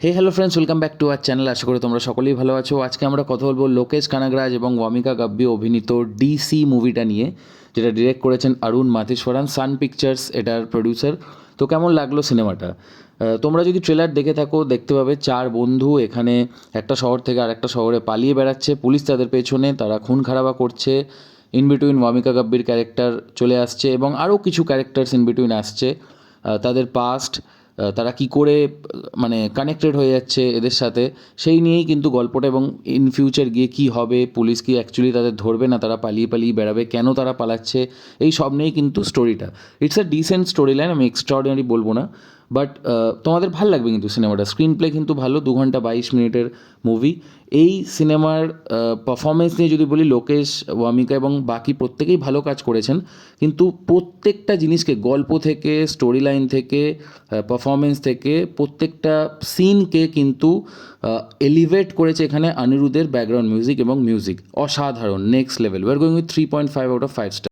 Hey hello friends, welcome back to our channel. আশা করি তোমরা সকলেই ভালো আছো। আজকে আমরা কথা বলবো লোকেশ কানাগরাজ এবং ওয়ামিকা গাব্বি অভিনীত ডিসি মুভিটা নিয়ে, যেটা ডিরেক্ট করেছেন অরুণ মাথেশ্বরন। সান পিকচার্স এটার প্রডিউসার। তো কেমন লাগলো সিনেমাটা? তোমরা যদি ট্রেলার দেখে থাকো, দেখতে পাবে চার বন্ধু এখানে একটা শহর থেকে আরেকটা শহরে পালিয়ে বেড়াচ্ছে। পুলিশ তাদের পেছনে, তারা খুন খারাপা করছে। ইন বিটুইন ওয়ামিকা গাব্বির ক্যারেক্টার চলে আসছে এবং আরও কিছু ক্যারেক্টার্স ইন বিটুইন আসছে। তাদের পাস্ট, তারা কি করে মানে কানেক্টেড হয়ে যাচ্ছে এদের সাথে, সেই নিয়েই কিন্তু গল্পটা। এবং ইন ফিউচার গিয়ে কি হবে, পুলিশ কি অ্যাকচুয়ালি তাদের ধরবে, না তারা পালিয়ে পালিয়ে বেড়াবে, কেন তারা পালাচ্ছে, এই সব নিয়েই কিন্তু স্টোরিটা। It's a decent story line, আমি এক্সট্রাঅর্ডিনারি বলবো না, বাট তোমাদের ভাল লাগবে কিন্তু সিনেমাটা। স্ক্রিন প্লে কিন্তু ভালো, 2 ঘন্টা 22 মিনিটের মুভি। এই সিনেমার পারফরমেন্স নিয়ে যদি বলি, লোকেশ, ওয়ামিকা এবং বাকি প্রত্যেকেই ভালো কাজ করেছেন, কিন্তু প্রত্যেকটা জিনিসকে, গল্প থেকে, স্টোরি লাইন থেকে, পারফরমেন্স থেকে, প্রত্যেকটা সিনকে কিন্তু এলিভেট করেছে এখানে অনিরুদ্ধের ব্যাকগ্রাউন্ড মিউজিক এবং মিউজিক। অসাধারণ, next level. We are going with 3.5 out of 5 star.